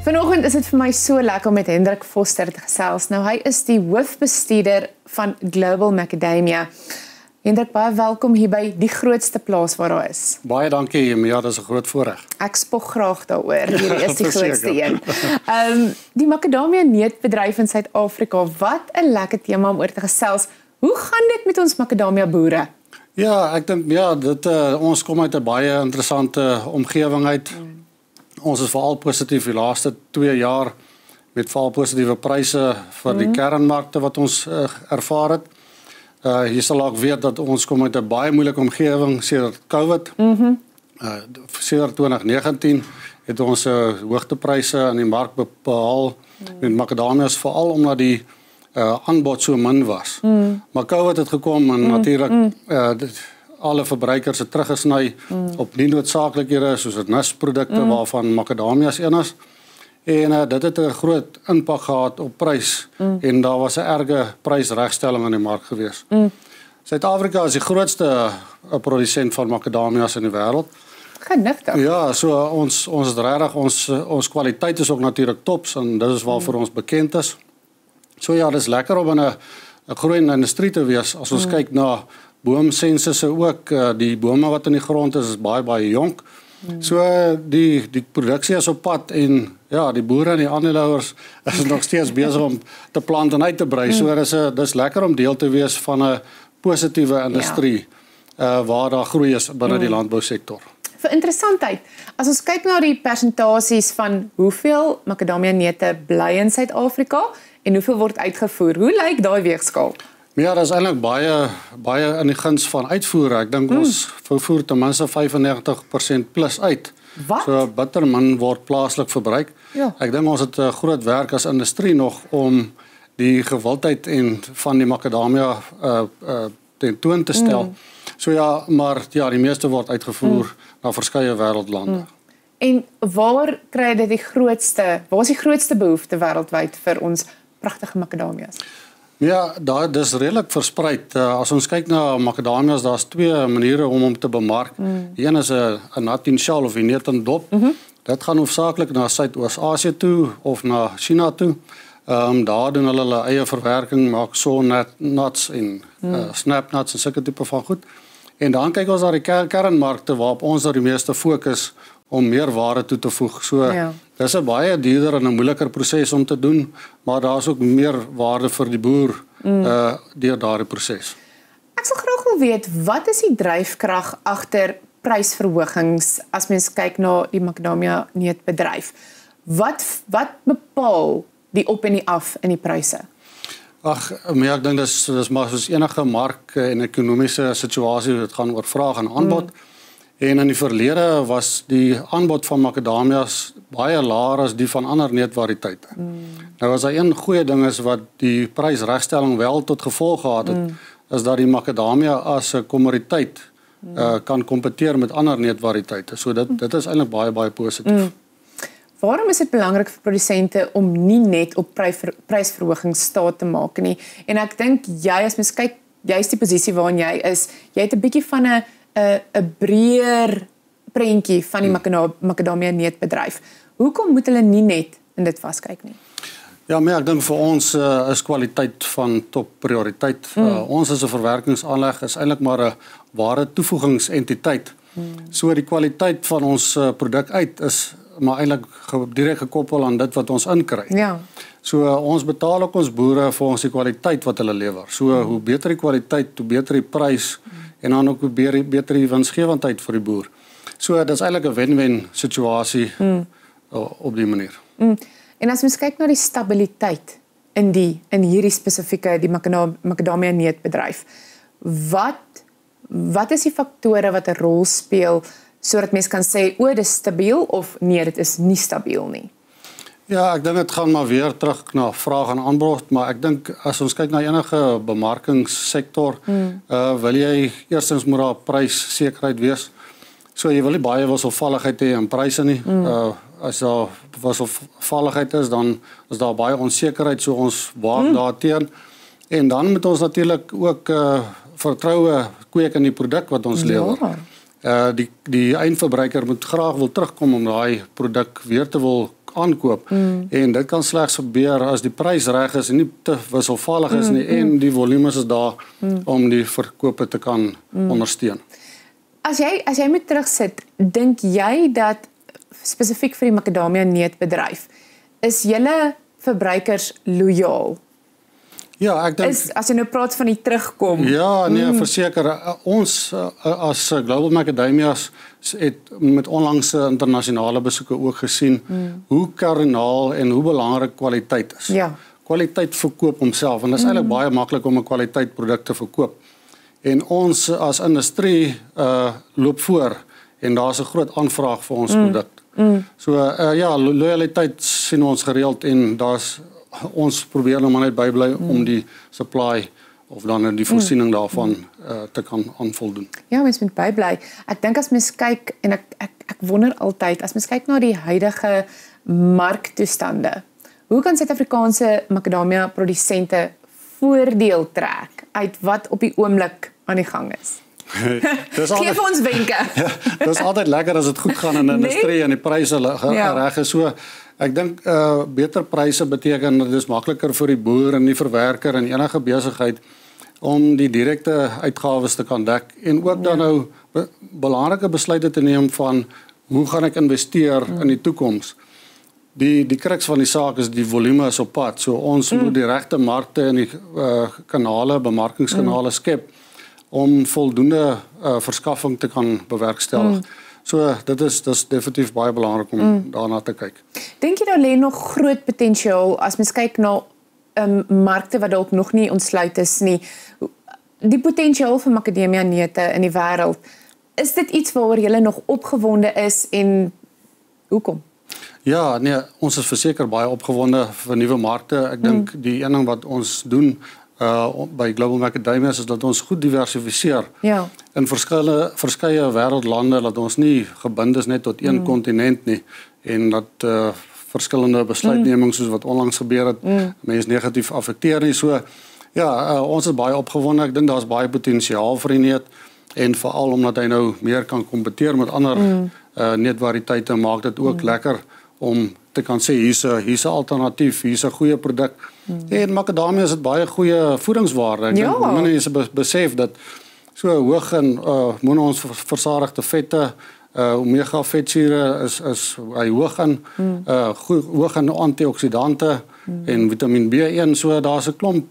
Vanoggend is dit vir my so lekker om met Hendrik Foster te gesels. Nou, hy is die hoofbestuurder van Global Macadamia. Hendrik, baie welkom hier by die grootste plaas waar daar is. Baie dankie, ja, dit is 'n groot voorreg. Ek spog graag daaroor, hierdie is die grootste een. Die Macadamia neutbedryf in Suid-Afrika, wat 'n lekker tema om oor te gesels. Hoe gaan dit met ons Macadamia boere? Ja, ek dink ons kom uit 'n baie interessante omgewing uit. Ons is veral positief die laaste 2 jaar met veral positiewe pryse vir die kernmarkte wat ons ervaar het. Jy sal ook weet dat ons kom uit 'n baie moeilike omgewing sedert COVID. Sedert 2019 het ons hoogtepryse in die mark behaal met macadamias, veral omdat die aanbod so min was. Maar COVID het gekom en natuurlik alle verbruikers het teruggesny op nie noodsaaklikhede soos nisprodukte waarvan macadamias een is. En dit het 'n groot impak gehad op prys en daar was 'n erge prysregstelling in die mark gewees. Suid-Afrika is die grootste produsent van macadamias in die wêreld. Genigtig. Ja, so ons is regtig ons kwaliteit is ook natuurlik tops en dit is waarvoor ons bekend is. So ja, dis lekker om in 'n groeiende industrie te wees. As ons kyk na boomsensusse ook, die bome wat in die grond is baie jonk. So die produksie is op pad en ja, die boere en die aandeelhouers is nog steeds besig om te plant en uit te brei. So dis lekker om deel te wees van 'n positiewe industrie waar daar groei is binne die landbousektor. Vir interessantheid, as ons kyk na die persentasies van hoeveel macadamia neute bly in Suid-Afrika en hoeveel word uitgevoer, hoe lyk daai weegskaal? Ja, dat is eintlik baie in die guns van uitvoere. Ek dink ons vervoer ten minste 95% plus uit. Wat? So bitter min word plaaslik verbruik. Ja. Ek dink ons het 'n groot werk as industrie nog om die gewildheid van die macadamia tentoon te stel. So ja, maar ja, die meeste word uitgevoer na verskeie wêreldlande. En waar kry dit waar is die grootste behoefte wêreldwyd vir ons pragtige macadamias? Ja, dis redelik versprei. As ons kyk na macadamias, daar's 2 maniere om hom te bemark. Die een is 'n nat in shell of 'n net in dop. Dit gaan hoofsaaklik na Suidoos-Asië toe of na China toe. Daar doen hulle eie verwerking, maak nuts en snap nuts en sulke tipe van goed. En dan kyk ons na die kernmarkte waarop ons die meeste fokus om meer waarde toe te voeg. So dis 'n baie duurder en 'n moeiliker proses om te doen, maar daar's ook meer waarde vir die boer deur daardie proses. Ek sal graag wil weet, wat is die dryfkrag agter prysverhogings as mens kyk na die macadamia neutbedryf? Wat bepaal die op en die af in die pryse? Ek dink dis maar soos enige mark en ekonomiese situasie, dit gaan oor vraag en aanbod. En in die verlede was die aanbod van macadamias baie laer as die van ander neutvariteite. Nou as daar een goeie ding is wat die prysregstelling wel tot gevolg gehad het, is dat die macadamia as 'n kommoditeit kan kompeteer met ander neutvariteite. So dit is eintlik baie positief. Waarom is dit belangrik vir produsente om nie net op prysverhogings staat te maak nie? En ek dink as mens kyk, jy's die posisie waarin jy is, jy het 'n bietjie van 'n breër prentjie van die macadamia neutbedryf. Hoekom moet hulle nie net in dit vaskyk nie? Ja, maar ek dink vir ons is kwaliteit van top prioriteit. Ons as 'n verwerkingsaanleg is eintlik maar 'n ware toevoegingsentiteit. So die kwaliteit van ons produk uit is maar eintlik direk gekoppel aan dit wat ons inkry. Ja. So ons betaal ook ons boere vir ons die kwaliteit wat hulle lewer. So hoe beter die kwaliteit, hoe beter die prys en dan ook hoe beter die winsgewendheid vir die boer. So dit is eintlik 'n wen-wen situasie op die manier. En as mens kyk na die stabiliteit in hierdie spesifieke die macadamia neutbedryf, wat is die faktore wat 'n rol speel sodat mens kan sê dis stabiel of nee, dit is nie stabiel nie? Ja, ek dink dit gaan maar weer terug na vraag en aanbod, maar ek dink as ons kyk na enige bemarkingssektor, wil jy eerstens moet daar pryssekerheid wees. So jy wil nie baie wisselvalligheid hê in pryse nie. As daar wisselvalligheid is, dan is daar baie onsekerheid, so ons waak daarteen. En dan moet ons natuurlik ook vertroue kweek in die produk wat ons lewer. Die eindverbruiker moet graag wil terugkom om daai produk weer te wil aankoop. En dit kan slegs gebeur as die prys reg is en nie te wisselvallig is nie en die volumes is daar om die verkope te kan ondersteun. As jy moet terugsit, dink jy dat spesifiek vir die makadamia neutbedryf is julle verbruikers lojaal? Ja, ek dink As jy nou praat van die terugkom. Ja, nee, verseker. Ons as Global Macadamias het met onlangse internasionale besoeke ook gesien hoe kardinaal en hoe belangrik kwaliteit is. Ja. Kwaliteit verkoop homself en dit is eintlik baie maklik om 'n kwaliteitproduk te verkoop. En ons as industrie loop voor en daar's 'n groot aanvraag vir ons produk. So ja, loyaliteit sien ons gereeld en ons probeer nou maar net bybly om die supply of dan die voorsiening daarvan te kan aanvoldoen. Ja, mens moet bybly. Ek dink as mens kyk en ek wonder altyd as mens kyk na die huidige marktoestande, hoe kan Suid-Afrikaanse makadamia produsente voordeel trek uit wat op die oomblik aan die gang is? Geef ons wenke. Ja, dit is altyd lekker as dit goed gaan in die industrie en die pryse reg is. So ek dink beter pryse beteken dat dit is makliker vir die boer en die verwerker en enige besigheid om die direkte uitgawes te kan dek en ook dan nou belangrike besluite te neem van hoe gaan ek investeer in die toekoms. Die kruks van die saak is die volume is op pad. So ons moet die regte markte en die kanale, bemarkingskanale skep om voldoende verskaffing te kan bewerkstellig. So dit is definitief baie belangrik om daarna te kyk. Dink jy daar lê nog groot potensiaal as mens kyk na markte wat dalk nog nie ontsluit is nie? Die potensiaal vir makadamia neute in die wêreld, is dit iets waaroor jy nog opgewonde is en hoekom? Ja, nee, ons is verseker baie opgewonde vir nuwe markte. Ek dink die een ding wat ons doen by Global Macadamias is dat ons goed diversifiseer in verskeie wêreldlande, dat ons nie gebind is net tot een kontinent nie en dat verskillende besluitnemings soos wat onlangs gebeur het, mense negatief affekteer nie. So ja, ons is baie opgewonde. Ek dink daar's baie potensiaal vir die neut en veral omdat hy nou meer kan kompeteer met ander neutvariteite, maak dit ook lekker om te kan sê hier's 'n alternatief, hier's 'n goeie produk. En makadamia is 'n baie goeie voedingswaarde. Ek dink mense besef dat so hoog in monoversadigde vette, omega vetsure is hy hoog in antioksidante en Vitamiin B1, so daar's 'n klomp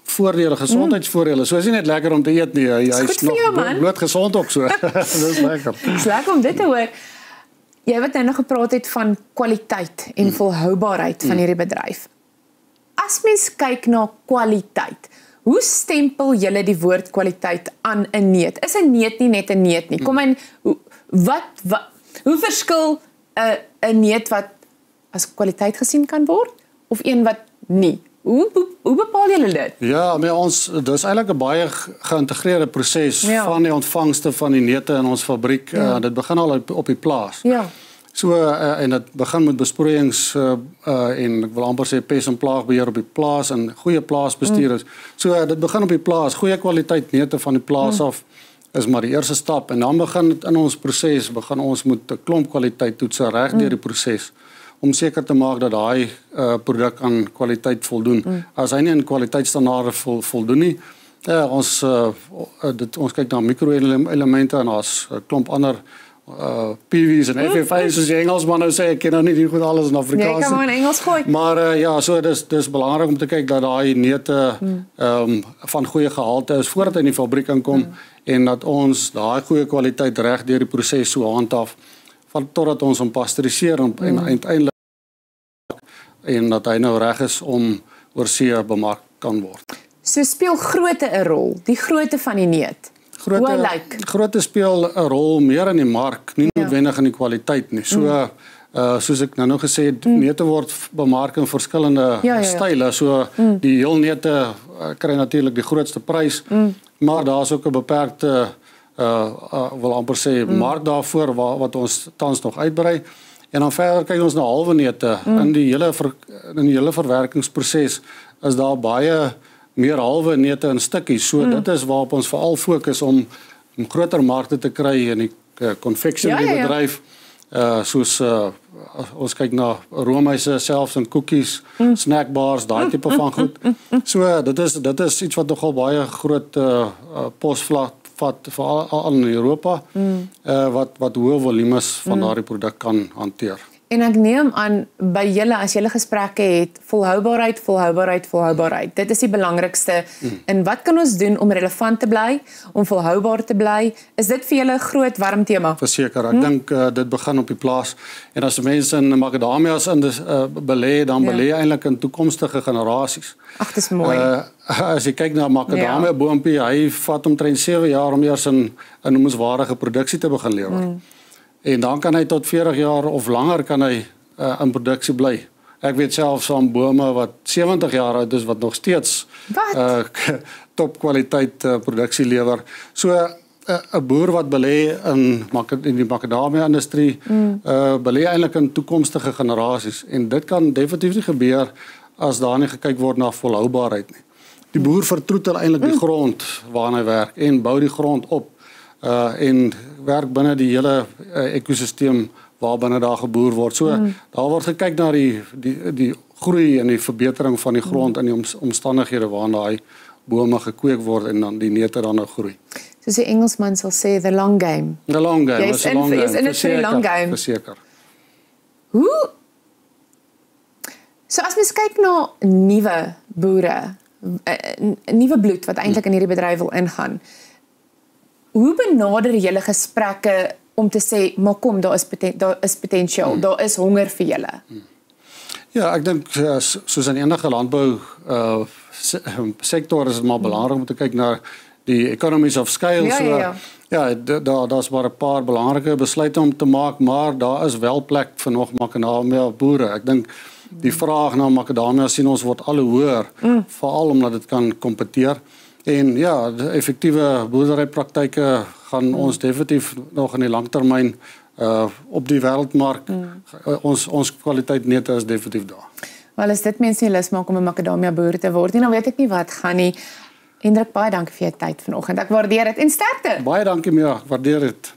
voordele, gesondheidsvoordele. So is nie net lekker om te eet nie, hy's nog bloot gesond ook so. Dis lekker. Dis lekker om dit te hoor. Jy wat nou gepraat het van kwaliteit en volhoubaarheid van hierdie bedryf. As mens kyk na kwaliteit, hoe stempel julle die woord kwaliteit aan 'n neut? Is 'n neut nie net 'n neut nie? Kom in, hoe verskil 'n neut wat as kwaliteit gesien kan word of een wat nie? Hoe bepaal julle dit? Ja, dis eintlik 'n baie geïntegreerde proses van die ontvangste van die neute in ons fabriek. Dit begin al op die plaas. Ja. So en dit begin met besproeiings en ek wil amper sê pes en plaagbeheer op die plaas en goeie plaasbestuur is. So dit begin op die plaas, goeie kwaliteit neute van die plaas af is maar die eerste stap en dan begin dit in ons proses, ons met 'n klomp kwaliteit toetse reg deur die proses om seker te maak dat daai produk aan kwaliteit voldoen. As hy nie aan kwaliteitsstandaarde voldoen nie, ons kyk na mikroelemente en daar's 'n klomp ander PV's en FFA's soos die Engelsman nou sê, ek ken nou nie die goed alles in Afrikaans. Nee, kan maar in Engels gooi. Maar ja, so dis belangrik om te kyk dat daai neute van goeie gehalte is voordat hy in die fabriek inkom en dat ons daai goeie kwaliteit reg deur die proses so handhaaf totdat ons hom pasteuriseer en uiteindelik en dat hy nou reg is om oorsee bemark kan word. So speel grootte 'n rol, die grootte van die neut. Grootte speel 'n rol meer in die mark, nie noodwendig in die kwaliteit nie. So soos ek nou gesê het, neute word bemark in verskillende style. So die heel neute kry natuurlik die grootste prys, maar daar's ook 'n beperkte wil amper sê mark daarvoor wat ons tans nog uitbrei. En dan verder kyk ons na halwe neute. In die hele verwerkingsproses is daar baie meer halwe neute in stukkies. So dit is waarop ons veral fokus om groter markte te kry in die confectionery bedryf soos ons kyk na roomhuise selfs en koekies, snackbars, daai tipe van goed. So dit is iets wat nogal baie groot posvlak vat veral in Europa wat hoë volumes van daardie produk kan hanteer. En ek neem aan by julle as julle gesprekke het, volhoubaarheid. Dit is die belangrikste. En wat kan ons doen om relevant te bly, om volhoubaar te bly? Is dit vir julle 'n groot warm tema? Verseker, ek dink dit begin op die plaas. En as mense in makadamias belê, dan belê jy eintlik in toekomstige generasies. Ag, dis mooi. As jy kyk na makadamia boompie, hy vat omtrent 7 jaar om eers 'n noemenswaardige produksie te begin lewer. En dan kan hy tot 40 jaar of langer kan hy in produksie bly. Ek weet selfs van bome wat 70 jaar oud is wat nog steeds topkwaliteit produksie lewer. So 'n boer wat belê in die makadamia industrie belê eintlik in toekomstige generasies en dit kan definitief nie gebeur as daar nie gekyk word na volhoubaarheid nie. Die boer vertroetel eintlik die grond waarna hy werk en bou die grond op en werk binne die hele ekosisteem waarbinne daar geboer word. So daar word gekyk na die groei en die verbetering van die grond en die omstandighede waarin daai bome gekweek word en dan die neute dan nou groei. Soos die Engelsman sal sê, the long game. The long game. Jy's in it for the long game. Verseker. So as mens kyk na nuwe boere, nuwe bloed wat eintlik in hierdie bedryf wil ingaan, hoe benader julle gesprekke om te sê, maar kom, daar is potensiaal, daar is honger vir julle? Ja, ek dink soos in enige landbou sektor is dit maar belangrik om te kyk na die economies of scale. Daar's maar 'n paar belangrike besluite om te maak, maar daar is wel plek vir nog makadamia boere. Ek dink die vraag na makadamia sien ons word al hoe hoër, veral omdat dit kan kompeteer. En ja, die effektiewe boerderypraktyke gaan ons definitief nog in die langtermyn op die wêreldmark ons kwaliteit neute is definitief daar. Wel, as dit mense nie lus maak om 'n makadamia boer te word nie, dan weet ek nie wat gaan nie. Hendrik, baie dankie vir jou tyd vanoggend. Ek waardeer dit en sterkte. Baie dankie, Mia, ek waardeer dit.